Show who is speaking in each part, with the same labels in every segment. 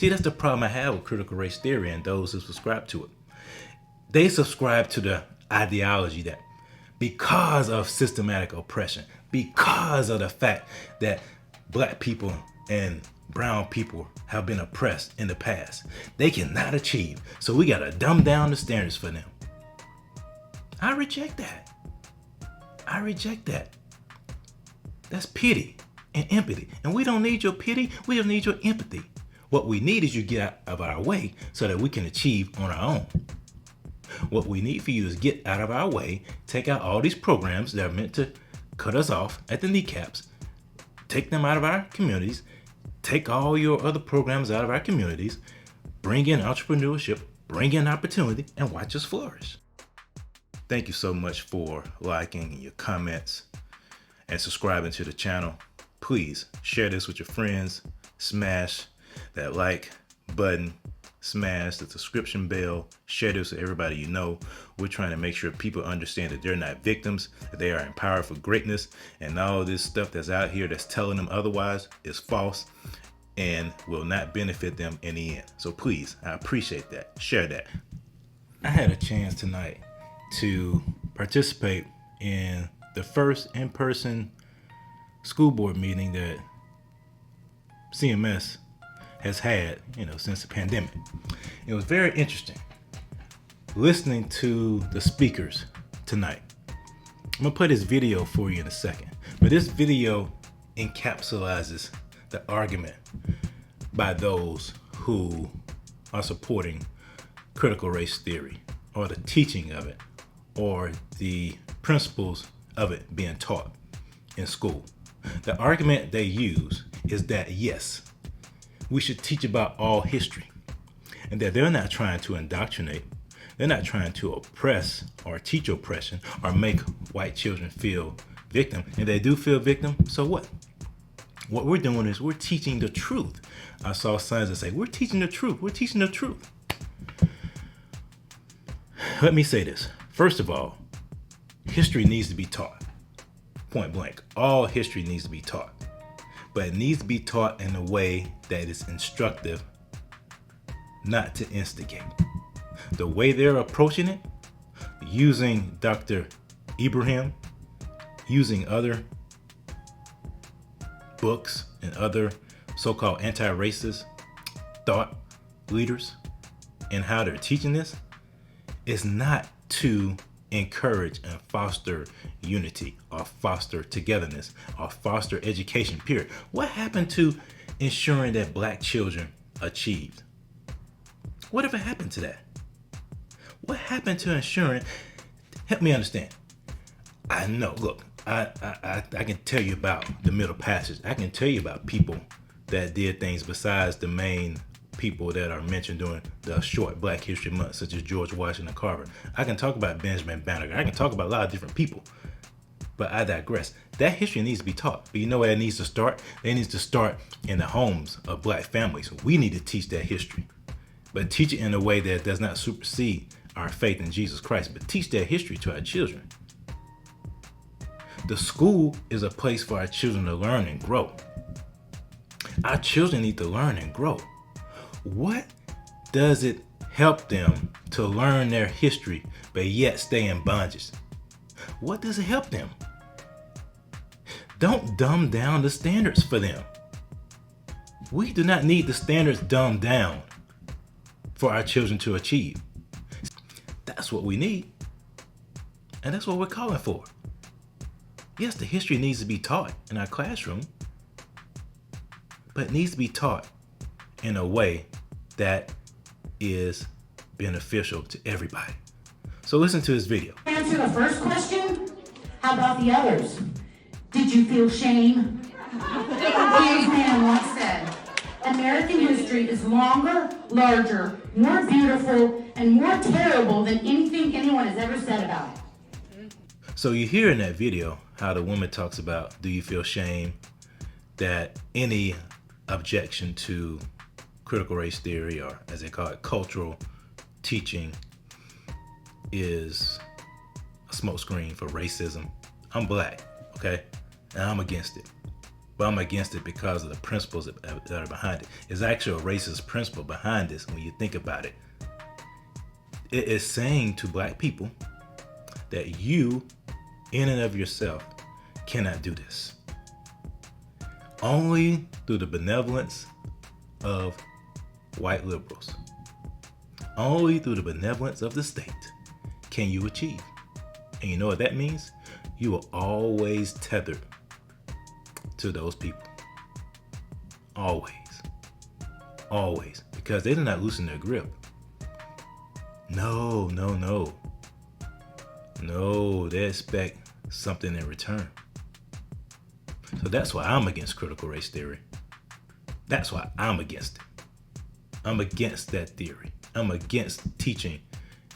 Speaker 1: See, that's the problem I have with critical race theory and those who subscribe to it. They subscribe to the ideology that because of systematic oppression, because of the fact that black people and brown people have been oppressed in the past, they cannot achieve. So we gotta dumb down the standards for them. I reject that. I reject that. That's pity and empathy. And we don't need your pity, we don't need your empathy. What we need is you get out of our way so that we can achieve on our own. What we need for you is get out of our way, take out all these programs that are meant to cut us off at the kneecaps, take them out of our communities, take all your other programs out of our communities, bring in entrepreneurship, bring in opportunity, and watch us flourish. Thank you so much for liking your comments and subscribing to the channel. Please share this with your friends, smash that like button, smash the subscription bell, share this with everybody you know. We're trying to make sure people understand that they're not victims, that they are empowered for greatness, and all this stuff that's out here that's telling them otherwise is false and will not benefit them in the end. So please, I appreciate that. Share that. I had a chance tonight to participate in the first in-person school board meeting that CMS has had, since the pandemic. It was very interesting listening to the speakers tonight. I'm gonna play this video for you in a second, but this video encapsulates the argument by those who are supporting critical race theory, or the teaching of it, or the principles of it being taught in school. The argument they use is that yes, we should teach about all history, and that they're not trying to indoctrinate, they're not trying to oppress or teach oppression or make white children feel victim. And they do feel victim, so what? What we're doing is we're teaching the truth. I saw signs that say, we're teaching the truth, we're teaching the truth. Let me say this. First of all, history needs to be taught. Point blank. All history needs to be taught. But it needs to be taught in a way that is instructive, not to instigate. The way they're approaching it, using Dr. Ibrahim, using other books and other so-called anti-racist thought leaders, and how they're teaching this, is not to encourage and foster unity or foster togetherness or foster education, period. What happened to ensuring that black children achieved? Whatever happened to that? What happened to ensuring? Help me understand. I know, look, I can tell you about the Middle Passage. I can tell you about people that did things besides the main people that are mentioned during the short Black History Month, such as George Washington Carver. I can talk about Benjamin Banneker. I can talk about a lot of different people, but I digress. That history needs to be taught. But you know where it needs to start? It needs to start in the homes of black families. We need to teach that history, but teach it in a way that does not supersede our faith in Jesus Christ, but teach that history to our children. The school is a place for our children to learn and grow. Our children need to learn and grow. What does it help them to learn their history but yet stay in bondage? What does it help them? Don't dumb down the standards for them. We do not need the standards dumbed down for our children to achieve. That's what we need. And that's what we're calling for. Yes, the history needs to be taught in our classroom, but it needs to be taught in a way that is beneficial to everybody. So listen to this video.
Speaker 2: Answer the first question. How about the others? Did you feel shame? James Man once said, American history is longer, larger, more beautiful, and more terrible than anything anyone has ever said about it.
Speaker 1: So you hear in that video how the woman talks about, do you feel shame? That any objection to critical race theory, or as they call it, cultural teaching, is a smokescreen for racism. I'm black, okay? And I'm against it. but I'm against it because of the principles that are behind it. It's actually a racist principle behind this when you think about it. It is saying to black people that you, in and of yourself, cannot do this. Only through the benevolence of white liberals, only through the benevolence of the state can you achieve. And you know what that means? You are always tethered to those people. Always. Always. Because they do not loosen their grip. No. No, they expect something in return. So that's why I'm against critical race theory. That's why I'm against it. I'm against that theory. I'm against teaching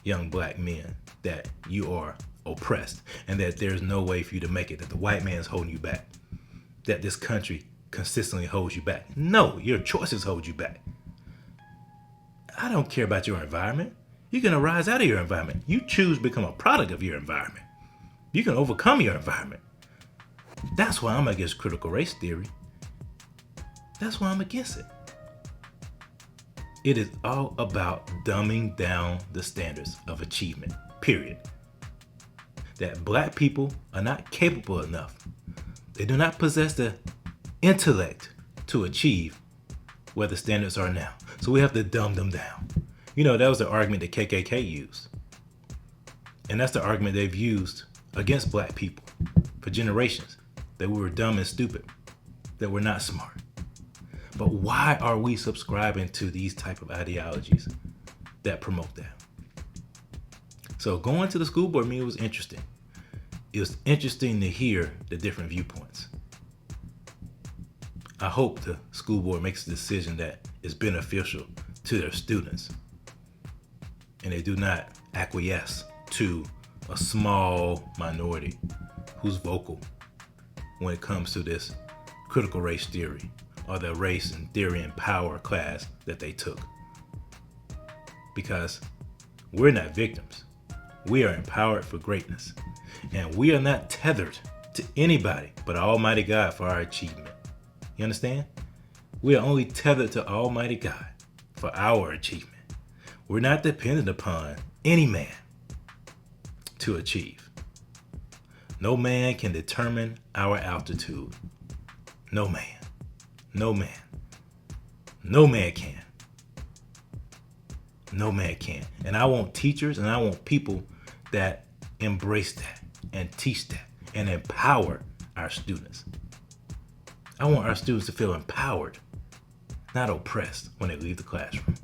Speaker 1: young black men that you are oppressed and that there's no way for you to make it, that the white man's holding you back, that this country consistently holds you back. No, your choices hold you back. I don't care about your environment. You can arise out of your environment. You choose to become a product of your environment. You can overcome your environment. That's why I'm against critical race theory. That's why I'm against it. It is all about dumbing down the standards of achievement, period. That black people are not capable enough. They do not possess the intellect to achieve where the standards are now. So we have to dumb them down. You know, that was the argument that KKK used. And that's the argument they've used against black people for generations, that we were dumb and stupid, that we're not smart. But why are we subscribing to these type of ideologies that promote that? So going to the school board meeting was interesting. It was interesting to hear the different viewpoints. I hope the school board makes a decision that is beneficial to their students, and they do not acquiesce to a small minority who's vocal when it comes to this critical race theory or the race and theory and power class that they took. Because we're not victims. We are empowered for greatness. And we are not tethered to anybody but Almighty God for our achievement. You understand? We are only tethered to Almighty God for our achievement. We're not dependent upon any man to achieve. No man can determine our altitude. No man. No man. No man can. No man can. And I want teachers and I want people that embrace that and teach that and empower our students. I want our students to feel empowered, not oppressed when they leave the classroom.